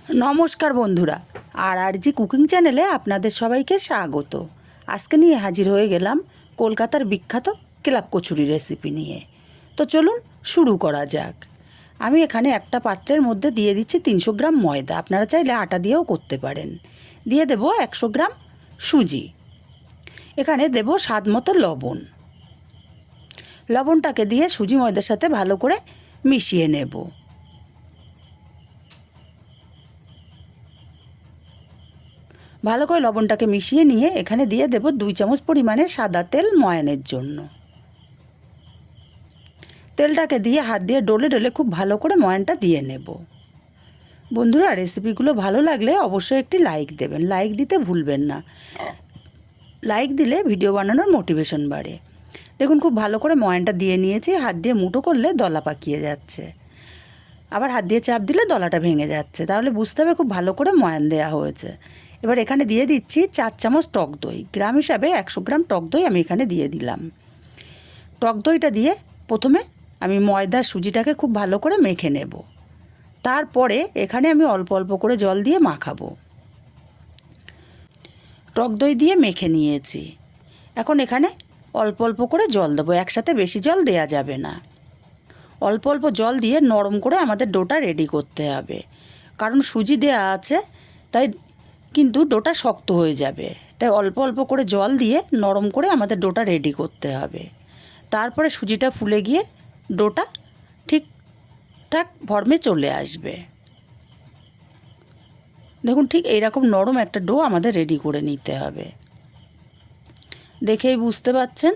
नमस्कार बंधुरा RRG cooking चैनेले आपनादेर सबाइके स्वागत। आजके निये हाजिर हये गेलाम कलकातार बिख्यात क्लाब कचुरी रेसिपि निये। तो चलुन शुरू करा जाक। आमी एखाने एकटा पात्रेर मध्य दिये दिচ্ছি 300 ग्राम मयदा, आपनारा चाइले आटा दिয়েও करते पारेन। दिये देब 100 ग्राम सुजी, एखाने देब स्वाद मतो लवण। लवणटाके दिये सुजी मयदार साथे भालो करे मिशिये नेब। भालो करे लवणटाके मिशिए निये एखाने दिए देब 2 चामच परिमाणे सादा तेल मयानेर जोन्नो। तेलटाके दिए हाथ दिए डले डले खूब भालो करे मयानटा दिए नेब। बंधुरा रेसिपिगुलो भालो लागले अवश्यई एकटी लाइक देबेन, लाइक दिते भुलबेन ना। लाइक दिले भिडियो बानानोर मोटिवेशन बाड़े। देखुन खूब भालो करे मयानटा दिए निয়েছি, हाथ दिए मुठो करले दला पाकिয়ে যাচ্ছে, আবার হাত দিয়ে চাপ দিলে দলাটা ভেঙে যাচ্ছে, তাহলে বুঝতে হবে খুব ভালো করে ময়ান দেওয়া হয়েছে। এবার এখানে দিয়ে দিচ্ছি 4 চামচ টক দই। গ্রাম হিসাবে 100 গ্রাম টক দই আমি এখানে দিয়ে দিলাম। টক দইটা দিয়ে প্রথমে আমি ময়দা সুজিটাকে খুব ভালো করে মেখে নেব। তারপরে এখানে আমি অল্প অল্প করে জল দিয়ে মাখাবো। টক দই দিয়ে মেখে নিয়েছি, এখন এখানে অল্প অল্প করে জল দেবো, একসাথে বেশি জল দেয়া যাবে না। অল্প অল্প জল দিয়ে নরম করে আমাদের ডোটা রেডি করতে হবে, কারণ সুজি দেয়া আছে তাই কিন্তু ডোটা শক্ত হয়ে যাবে। তাই অল্প অল্প করে জল দিয়ে নরম করে আমাদের ডোটা রেডি করতে হবে। তারপরে সুজিটা ফুলে গিয়ে ডোটা ঠিকঠাক ফর্মে চলে আসবে। দেখুন ঠিক এইরকম নরম একটা ডো আমাদের রেডি করে নিতে হবে। দেখেই বুঝতে পাচ্ছেন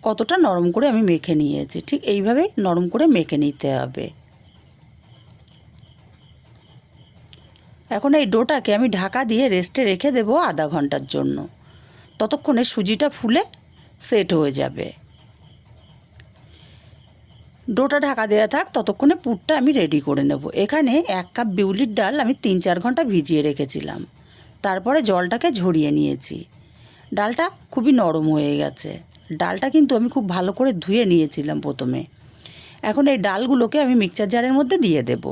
কতটা নরম করে আমি মেখে নিয়েছি। ঠিক এইভাবেই নরম করে মেখে নিতে হবে। এখন এই ডোটাকে আমি ঢাকা দিয়ে রেস্টে রেখে দেব আধা ঘন্টার জন্য। ততক্ষণে সুজিটা ফুলে সেট হয়ে যাবে। ডোটা ঢাকা দেওয়া থাক, ততক্ষণে পুরটা আমি রেডি করে নেব। এখানে 1 কাপ বিউলির ডাল আমি 3-4 ঘন্টা ভিজিয়ে রেখেছিলাম, তারপরে জলটাকে ঝরিয়ে নিয়েছি। ডালটা খুবই নরম হয়ে গেছে। ডালটা কিন্তু আমি খুব ভালো করে ধুয়ে নিয়েছিলাম প্রথমে। এখন এই ডালগুলোকে আমি মিক্সচার জারের মধ্যে দিয়ে দেব।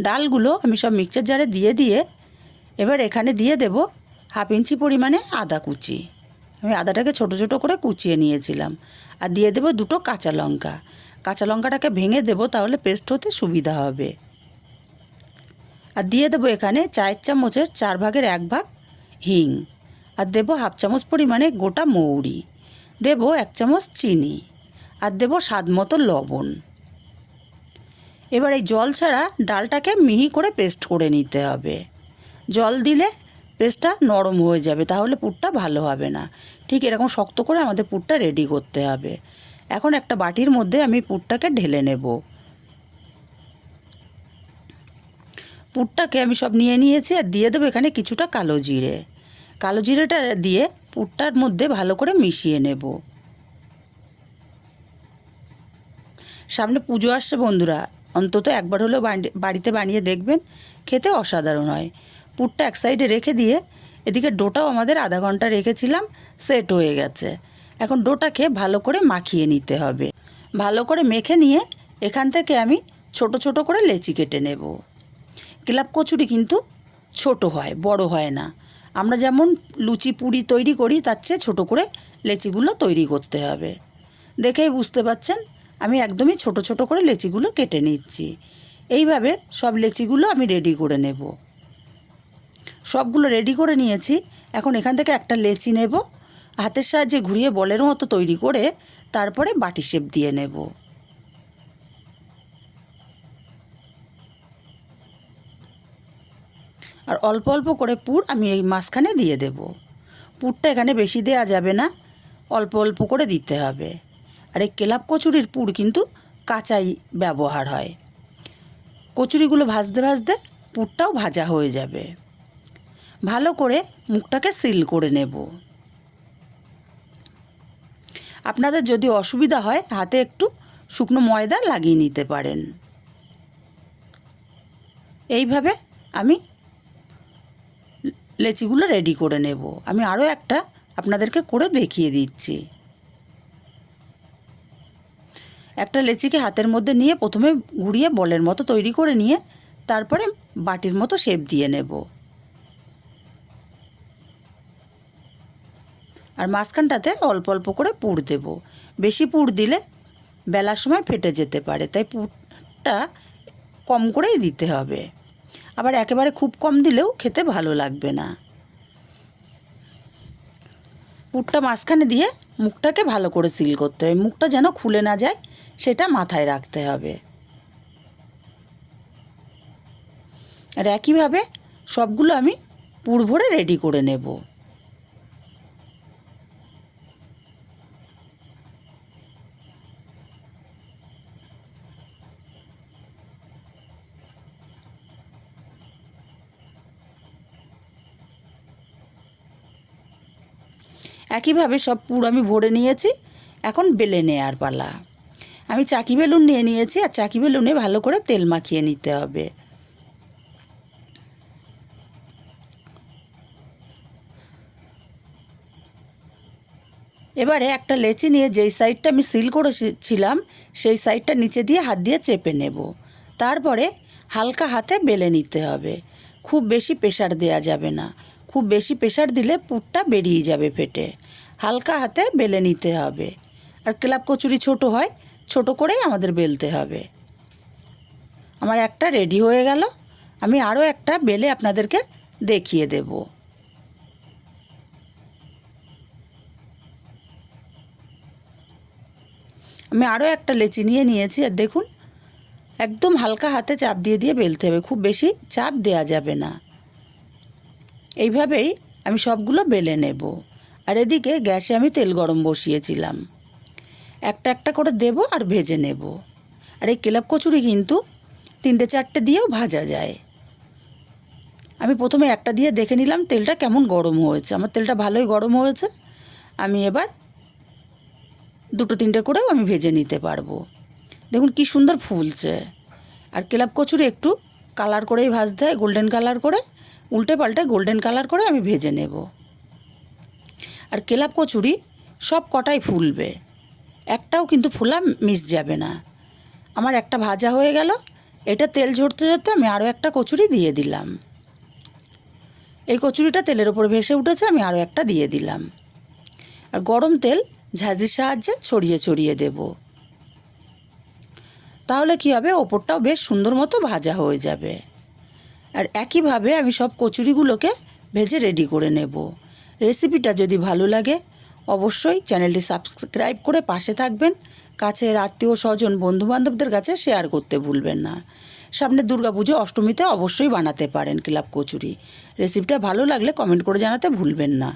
ডালগুলো আমি সব মিক্সচার জারে দিয়ে এবার এখানে দিয়ে দেব 1/2 ইঞ্চি পরিমাণে আদা কুচি। আমি আদাটাকে ছোট ছোট করে কুচিয়ে নিয়েছিলাম। আর দিয়ে দেব 2টো কাঁচা লঙ্কা। কাঁচা লঙ্কাটাকে ভেঙে দেব, তাহলে পেস্ট হতে সুবিধা হবে। আর দিয়ে দেব এখানে 4 চামচের 4 ভাগের 1 ভাগ হিং। আর দেব 1/2 চামচ পরিমাণে গোটা মৌরি। দেব 1 চামচ চিনি। আর দেব স্বাদ মতো লবণ। এবার এই জল ছাড়া ডালটাকে মিহি করে পেস্ট করে নিতে হবে। জল দিলে পেস্টটা নরম হয়ে যাবে, তাহলে পুরটা ভালো হবে না। ঠিক এরকম শক্ত করে আমাদের পুরটা রেডি করতে হবে। এখন একটা বাটির মধ্যে আমি পুরটাকে ঢেলে নেব। পুরটাকে আমি সব নিয়ে নিয়েছি। আর দিয়ে দেবো এখানে কিছুটা কালো জিরে। কালো জিরেটা দিয়ে পুরটার মধ্যে ভালো করে মিশিয়ে নেব। সামনে পুজো আসছে বন্ধুরা, অন্তত একবার হলেও বাড়িতে বানিয়ে দেখবেন, খেতে অসাধারণ হয়। পুরটা এক সাইডে রেখে দিয়ে এদিকে ডোটাও আমাদের আধা ঘন্টা রেখেছিলাম, সেট হয়ে গেছে। এখন ডোটাকে ভালো করে মাখিয়ে নিতে হবে। ভালো করে মেখে নিয়ে এখান থেকে আমি ছোট ছোট করে লেচি কেটে নেব। ক্লাব কচুরি কিন্তু ছোট হয়, বড় হয় না। আমরা যেমন লুচি পুরি তৈরি করি তার চেয়ে ছোটো করে লেচিগুলো তৈরি করতে হবে। দেখেই বুঝতে পাচ্ছেন আমি একদমই ছোট ছোট করে লেচিগুলো কেটে নিচ্ছি। এইভাবে সব লেচিগুলো আমি রেডি করে নেব। সবগুলো রেডি করে নিয়েছি। এখন এখান থেকে একটা লেচি নেব, হাতের সাহায্যে ঘুরিয়ে বলের মতো তৈরি করে তারপরে বাটি শেপ দিয়ে নেব। আর অল্প অল্প করে পুর আমি এই মাঝখানে দিয়ে দেব। পুরটা এখানে বেশি দেওয়া যাবে না, অল্প অল্প করে দিতে হবে। আর এই ক্লাব কচুরির পুর কিন্তু কাঁচাই ব্যবহার হয়। কচুরিগুলো ভাজতে ভাজতে পুরটাও ভাজা হয়ে যাবে। ভালো করে মুখটাকে সিল করে নেব। আপনাদের যদি অসুবিধা হয় হাতে একটু শুকনো ময়দা লাগিয়ে নিতে পারেন। এইভাবে আমি লেচিগুলো রেডি করে নেব। আমি আরও একটা আপনাদেরকে করে দেখিয়ে দিচ্ছি। একটা লেচিকে হাতের মধ্যে নিয়ে প্রথমে ঘুরিয়ে বলের মতো তৈরি করে নিয়ে তারপরে বাটির মতো শেপ দিয়ে নেব। আর মাঝখানটাতে অল্প অল্প করে পুর দেব। বেশি পুর দিলে বেলার সময় ফেটে যেতে পারে, তাই পুরটা কম করেই দিতে হবে। আবার একেবারে খুব কম দিলেও খেতে ভালো লাগবে না। পুরটা মাঝখানে দিয়ে মুখটাকে ভালো করে সিল করতে হবে, মুখটা যেন খুলে না যায় সেটা মাথায় রাখতে হবে। আর একইভাবে সবগুলো আমি পুর ভরে রেডি করে নেব। একইভাবে সব পুর আমি ভরে নিয়েছি, এখন বেলে নেওয়ার পালা। আমি চাকি বেলুন নিয়ে নিয়েছি, আর চাকি বেলুনে ভালো করে তেল মাখিয়ে নিতে হবে। এবারে একটা লেচি নিয়ে যেই সাইডটা আমি সিল করেছিলাম সেই সাইডটা নিচে দিয়ে হাত দিয়ে চেপে নেব। তারপরে হালকা হাতে বেলে নিতে হবে, খুব বেশি প্রেশার দেওয়া যাবে না, খুব বেশি প্রেশার দিলে পুরটা বেরিয়ে যাবে ফেটে। হালকা হাতে বেলে নিতে হবে। আর ক্লাব কচুরি ছোট হয়, ছোট করেই আমাদের বেলতে হবে। আমার একটা রেডি হয়ে গেল, আমি আরও একটা বেলে আপনাদেরকে দেখিয়ে দেব। আমি আরও একটা লেচি নিয়ে নিয়েছি, আর দেখুন একদম হালকা হাতে চাপ দিয়ে দিয়ে বেলতে হবে, খুব বেশি চাপ দেওয়া যাবে না। এইভাবেই আমি সবগুলো বেলে নেব। আর এদিকে গ্যাসে আমি তেল গরম বসিয়েছিলাম, একটা একটা করে দেব আর ভেজে নেব। আর এই ক্লাব কচুরি কিন্তু 3-4টে দিয়েও ভাজা যায়। আমি প্রথমে একটা দিয়ে দেখে নিলাম তেলটা কেমন গরম হয়েছে। আমার তেলটা ভালোই গরম হয়েছে। আমি এবার 2-3টে করেও আমি ভেজে নিতে পারবো। দেখুন কি সুন্দর ফুলছে। আর ক্লাব কচুরি একটু কালার করেই ভাজতে হয়, গোল্ডেন কালার করে, উল্টে পাল্টে গোল্ডেন কালার করে আমি ভেজে নেব। আর ক্লাব কচুরি সব কটাই ফুলবে, একটাও কিন্তু ফোলা মিস যাবে না। আমার একটা ভাজা হয়ে গেল, এটা তেল ঝরতে ঝরতে আমি আরও একটা কচুরি দিয়ে দিলাম। এই কচুরিটা তেলের ওপর ভেসে উঠেছে, আমি আরও একটা দিয়ে দিলাম। আর গরম তেল ঝাঁঝরির সাহায্যে ছড়িয়ে ছড়িয়ে দেব। তাহলে কি হবে, ওপরটাও বেশ সুন্দর মতো ভাজা হয়ে যাবে। আর একইভাবে আমি সব কচুরিগুলোকে ভেজে রেডি করে নেব। রেসিপিটা যদি ভালো লাগে অবশ্যই চ্যানেলটি সাবস্ক্রাইব করে পাশে থাকবেন। কাছের আত্মীয় স্বজন বন্ধুবান্ধবদের কাছে শেয়ার করতে ভুলবেন না। সামনে দুর্গাপুজো অষ্টমীতে অবশ্যই বানাতে পারেন ক্লাব কচুরি। রেসিপিটা ভালো লাগলে কমেন্ট করে জানাতে ভুলবেন না।